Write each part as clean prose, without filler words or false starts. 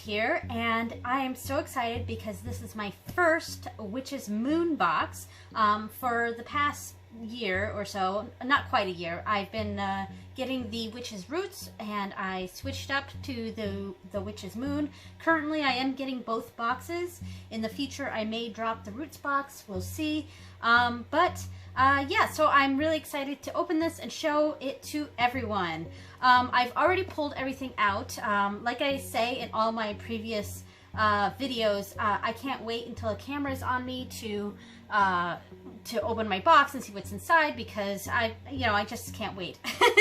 here, and I am so excited because this is my first Witch's Moon box. For the past year or so, not quite a year, I've been getting the Witch's Roots, and I switched up to the Witch's Moon. Currently I am getting both boxes. In the future I may drop the Roots box, we'll see. Yeah, so I'm really excited to open this and show it to everyone. I've already pulled everything out. Like I say in all my previous videos, I can't wait until the camera is on me to open my box and see what's inside, because I just can't wait.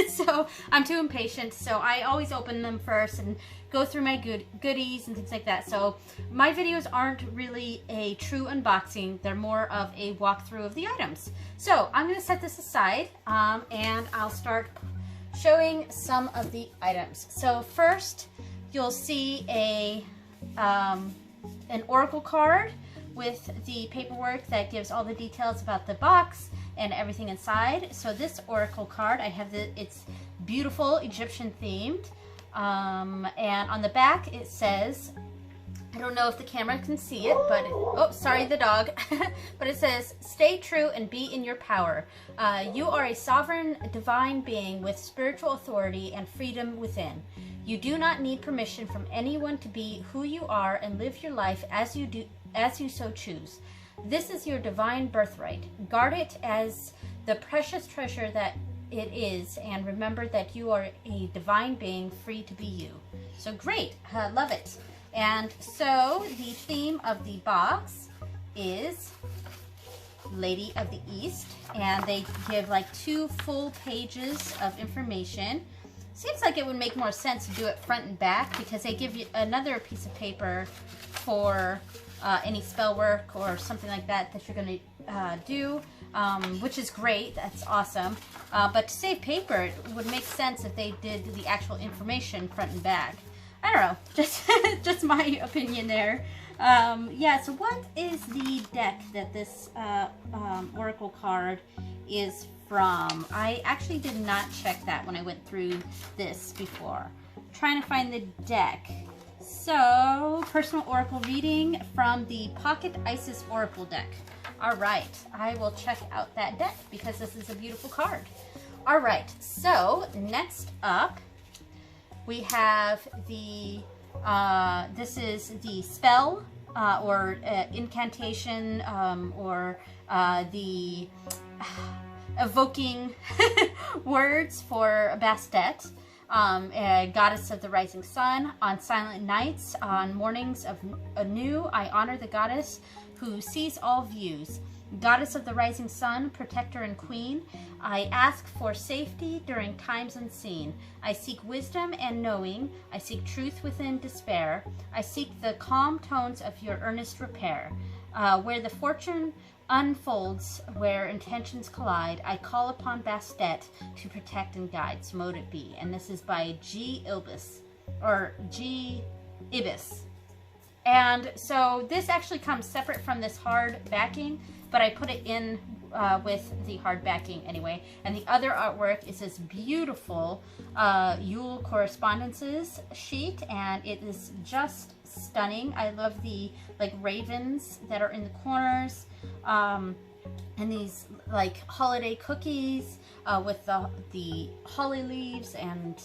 So I'm too impatient. So I always open them first and go through my goodies and things like that. So my videos aren't really a true unboxing. They're more of a walkthrough of the items. So I'm going to set this aside and I'll start showing some of the items. So first you'll see an oracle card with the paperwork that gives all the details about the box and everything inside. So this oracle card, it's beautiful Egyptian themed, and on the back it says, I don't know if the camera can see it, but oh, sorry, the dog. But it says, stay true and be in your power. You are a sovereign divine being with spiritual authority and freedom within. You do not need permission from anyone to be who you are and live your life as you so choose. This is your divine birthright. Guard it as the precious treasure that it is, and remember that you are a divine being free to be you. So great, love it. And so the theme of the box is Lady of the East, and they give like 2 full pages of information. Seems like it would make more sense to do it front and back, because they give you another piece of paper for any spell work or something like that you're going to do, which is great. That's awesome. But to save paper, it would make sense if they did the actual information front and back. I don't know, just my opinion there. Yeah, so what is the deck that this oracle card is from? I actually did not check that when I went through this before. I'm trying to find the deck. So, personal oracle reading from the Pocket Isis Oracle deck. Alright, I will check out that deck because this is a beautiful card. Alright, so next up we have the, this is the spell or incantation or the evoking words for Bastet, goddess of the rising sun. On silent nights, on mornings of anew, I honor the goddess who sees all views. Goddess of the rising sun, protector and queen, I ask for safety during times unseen. I seek wisdom and knowing. I seek truth within despair. I seek the calm tones of your earnest repair. Where the fortune unfolds, where intentions collide, I call upon Bastet to protect and guide. So mote it be. And this is by G. Ibis, or G. Ibis. And so this actually comes separate from this hard backing, but I put it in with the hard backing anyway. And the other artwork is this beautiful Yule Correspondences sheet, and it is just stunning. I love the like ravens that are in the corners, and these like holiday cookies with the holly leaves, and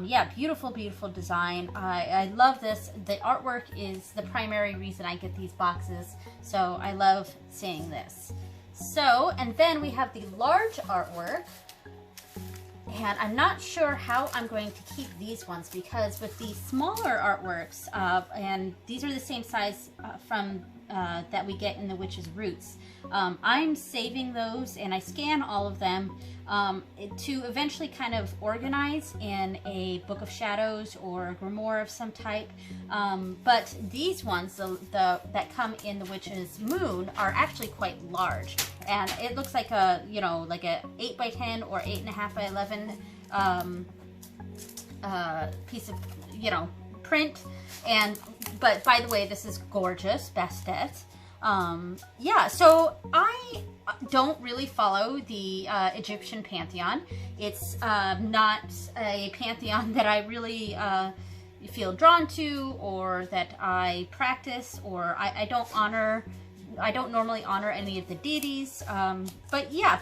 yeah, beautiful, beautiful design. I love this. The artwork is the primary reason I get these boxes, so I love seeing this. So, and then we have the large artwork, and I'm not sure how I'm going to keep these ones, because with the smaller artworks, and these are the same size from that we get in the Witch's Roots, I'm saving those, and I scan all of them to eventually kind of organize in a Book of Shadows or a grimoire of some type. But these ones, that come in the Witch's Moon, are actually quite large, and it looks like a, like a 8 by 10 or 8.5 by 11 piece of, print. But by the way, this is gorgeous, Bastet. Yeah, so I don't really follow the Egyptian pantheon. It's not a pantheon that I really feel drawn to, or that I practice, or I don't normally honor any of the deities. But yeah,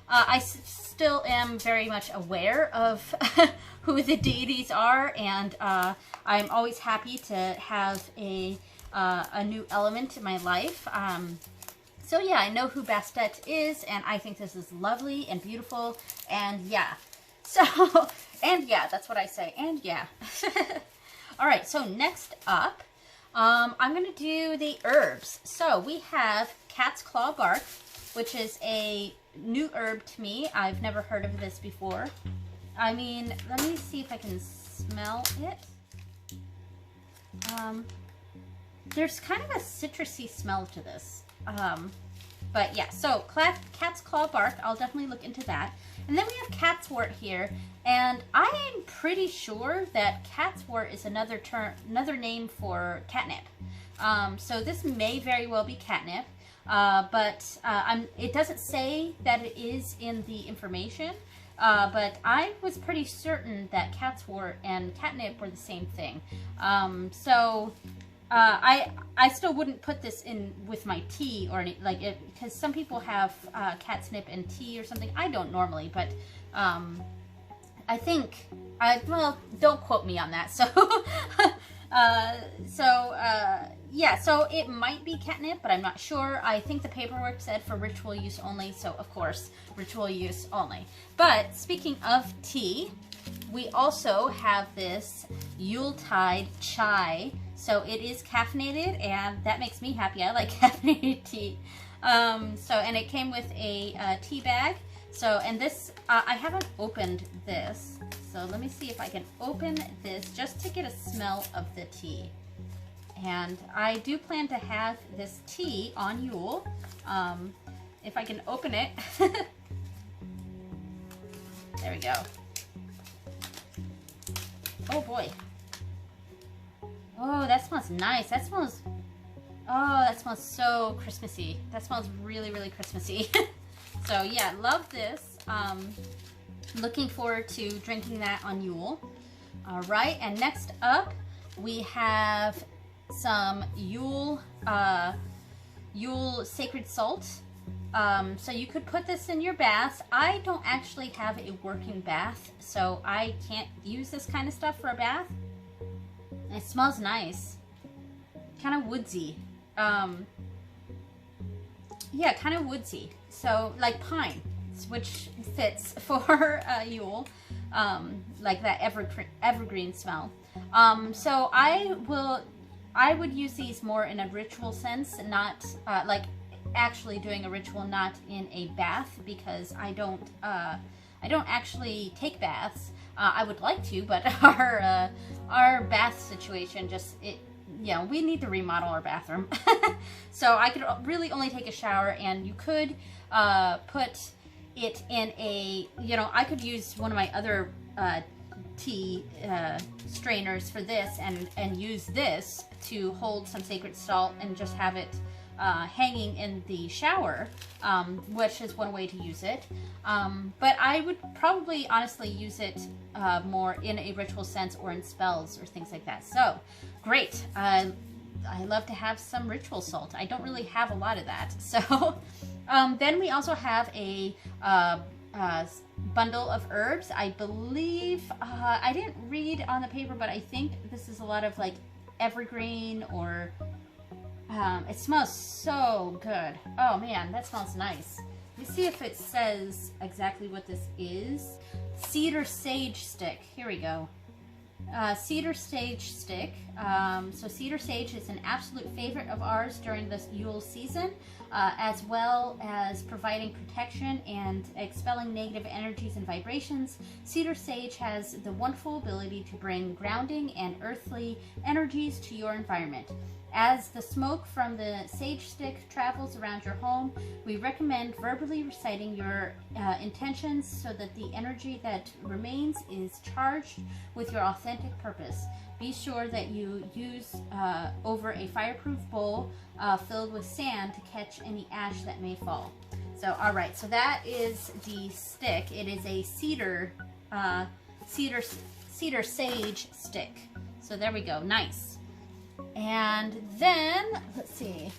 I still am very much aware of who the deities are, and I'm always happy to have a new element in my life. So yeah, I know who Bastet is, and I think this is lovely and beautiful, and yeah. So, and yeah, that's what I say, and yeah. All right, so next up, I'm going to do the herbs. So we have cat's claw bark, which is a new herb to me. I've never heard of this before. I mean, let me see if I can smell it. There's kind of a citrusy smell to this. But yeah, so cat's claw bark, I'll definitely look into that. And then we have catswort here, and I am pretty sure that catswort is another name for catnip. So this may very well be catnip, but it doesn't say that it is in the information. But I was pretty certain that catswort and catnip were the same thing. I still wouldn't put this in with my tea or any, like it, because some people have catnip and tea or something. I don't normally, but I think well, don't quote me on that. Yeah, so it might be catnip, but I'm not sure. I think the paperwork said for ritual use only, so of course, ritual use only. But speaking of tea, we also have this Yuletide chai. So it is caffeinated, and that makes me happy. I like caffeinated tea. And it came with a tea bag. So, and this, I haven't opened this. So let me see if I can open this just to get a smell of the tea. And I do plan to have this tea on Yule. If I can open it. There we go. Oh boy. Oh, that smells nice. That smells so Christmassy. That smells really, really Christmassy. So yeah, love this. Looking forward to drinking that on Yule. All right, and next up we have some Yule sacred salt. So you could put this in your bath. I don't actually have a working bath, so I can't use this kind of stuff for a bath. It smells nice. Kind of woodsy. Yeah, kind of woodsy. So, like pine, which fits for Yule. Like that evergreen smell. So I would use these more in a ritual sense, not like actually doing a ritual, not in a bath, because I don't actually take baths. I would like to, but our bath situation we need to remodel our bathroom. So I could really only take a shower, and you could put it in a, I could use one of my other tea strainers for this, and use this to hold some sacred salt and just have it hanging in the shower, which is one way to use it. But I would probably honestly use it more in a ritual sense, or in spells or things like that. So great. I love to have some ritual salt. I don't really have a lot of that. So then we also have a bundle of herbs. I believe, I didn't read on the paper, but I think this is a lot of like evergreen, or it smells so good. Oh man, that smells nice. Let me see if it says exactly what this is. Cedar sage stick. Here we go. Cedar sage stick. So cedar sage is an absolute favorite of ours during this Yule season, as well as providing protection and expelling negative energies and vibrations. Cedar sage has the wonderful ability to bring grounding and earthly energies to your environment. As the smoke from the sage stick travels around your home, we recommend verbally reciting your intentions so that the energy that remains is charged with your authentic purpose. Be sure that you use over a fireproof bowl filled with sand to catch any ash that may fall. So, all right, so that is the stick. It is a cedar sage stick. So there we go, nice. And then, let's see,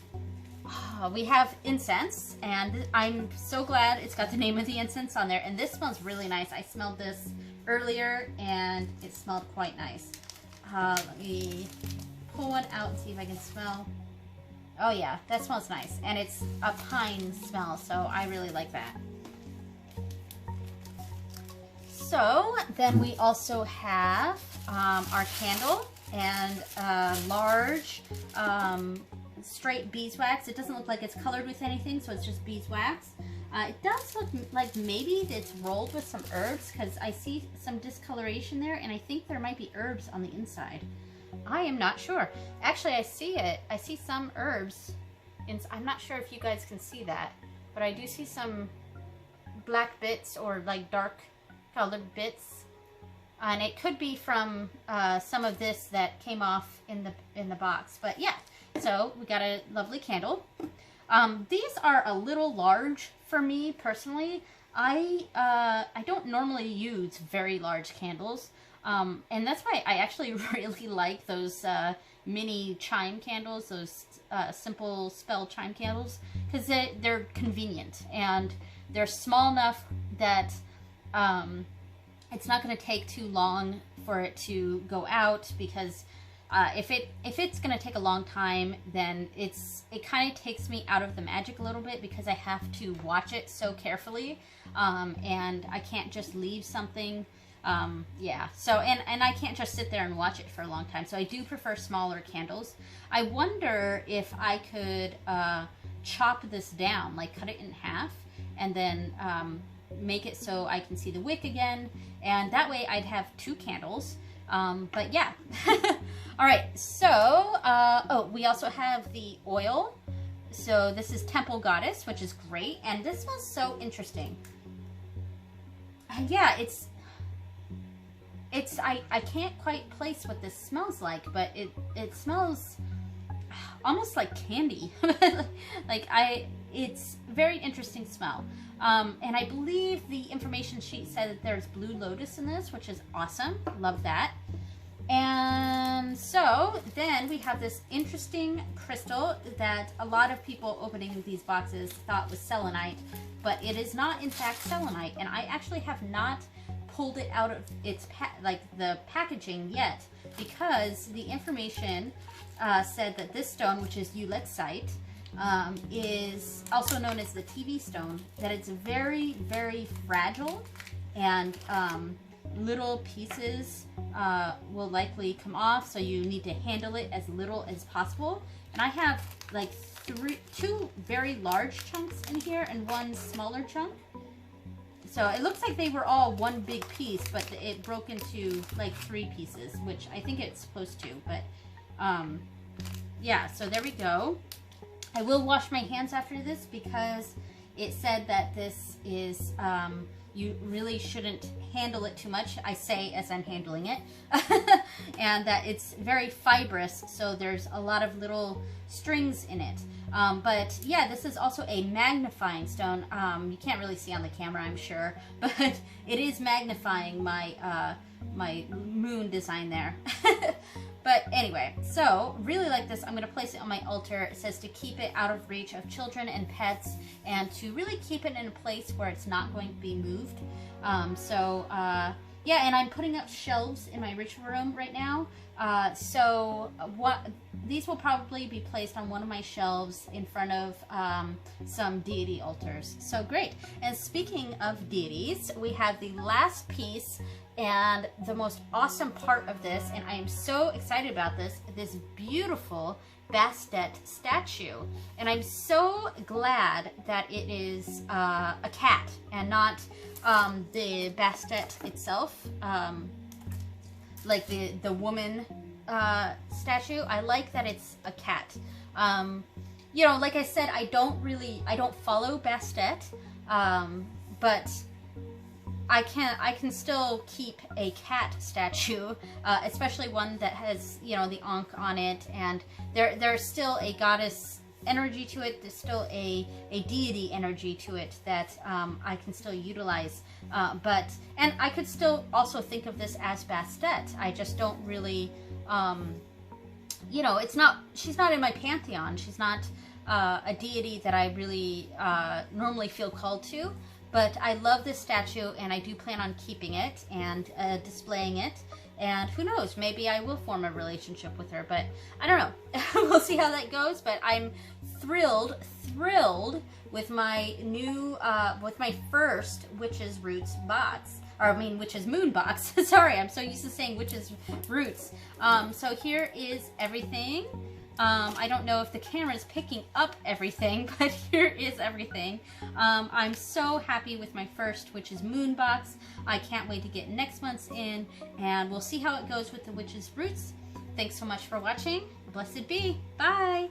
we have incense, and I'm so glad it's got the name of the incense on there, and this smells really nice. I smelled this earlier, and it smelled quite nice. Let me pull one out and see if I can smell. Oh yeah, that smells nice, and it's a pine smell, so I really like that. So then we also have our candle and large straight beeswax. It doesn't look like it's colored with anything, so it's just beeswax. It does look like maybe it's rolled with some herbs, because I see some discoloration there, and I think there might be herbs on the inside. I am not sure. Actually, I see it. I see some herbs. I'm not sure if you guys can see that, but I do see some black bits or like dark colored bits. And it could be from some of this that came off in the box. But yeah, so we got a lovely candle. These are a little large for me personally. I don't normally use very large candles. And that's why I actually really like those mini chime candles, those simple spell chime candles, because they're convenient and they're small enough that it's not going to take too long for it to go out, because if it's going to take a long time, then it kind of takes me out of the magic a little bit, because I have to watch it so carefully, and I can't just leave something. Yeah, so, and I can't just sit there and watch it for a long time, so I do prefer smaller candles. I wonder if I could chop this down, like cut it in half, and then make it so I can see the wick again, and that way I'd have 2 candles. But yeah. All right, so oh, we also have the oil. So this is Temple Goddess, which is great, and this smells so interesting. Yeah, I can't quite place what this smells like, but it smells almost like candy. Like it's very interesting smell. And I believe the information sheet said that there's blue lotus in this, which is awesome. Love that. And so then we have this interesting crystal that a lot of people opening these boxes thought was selenite, but it is not in fact selenite. And I actually have not pulled it out of its the packaging yet, because the information said that this stone, which is ulexite, is also known as the TV stone, that it's very, very fragile, and little pieces will likely come off, so you need to handle it as little as possible. And I have like 2 very large chunks in here and 1 smaller chunk. So it looks like they were all one big piece, but it broke into like 3 pieces, which I think it's supposed to. But yeah, so there we go. I will wash my hands after this, because it said that this is, you really shouldn't handle it too much. I say as I'm handling it. And that it's very fibrous, so there's a lot of little strings in it. But yeah, this is also a magnifying stone. You can't really see on the camera, I'm sure, but it is magnifying my my moon design there. But anyway, so really like this. I'm going to place it on my altar. It says to keep it out of reach of children and pets, and to really keep it in a place where it's not going to be moved. Yeah, and I'm putting up shelves in my ritual room right now. These will probably be placed on one of my shelves in front of some deity altars. So great. And speaking of deities, we have the last piece and the most awesome part of this, and I am so excited about this beautiful Bastet statue. And I'm so glad that it is a cat and not the Bastet itself, like the woman statue. I like that it's a cat. You know, like I said, I don't follow Bastet, but I can still keep a cat statue, especially one that has, you know, the Ankh on it, and there's still a goddess energy to it. There's still a deity energy to it that I can still utilize. And I could still also think of this as Bastet. I just don't really, you know, she's not in my pantheon. She's not a deity that I really normally feel called to. But I love this statue, and I do plan on keeping it and displaying it. And who knows, maybe I will form a relationship with her, but I don't know. We'll see how that goes, but I'm thrilled with my new, with my first Witch's Roots box. Or I mean, Witch's Moon box. Sorry, I'm so used to saying Witch's Roots. So here is everything. I don't know if the camera is picking up everything, but here is everything. I'm so happy with my first Witch's Moon box. I can't wait to get next month's in, and we'll see how it goes with the Witch's Roots. Thanks so much for watching. Blessed be. Bye.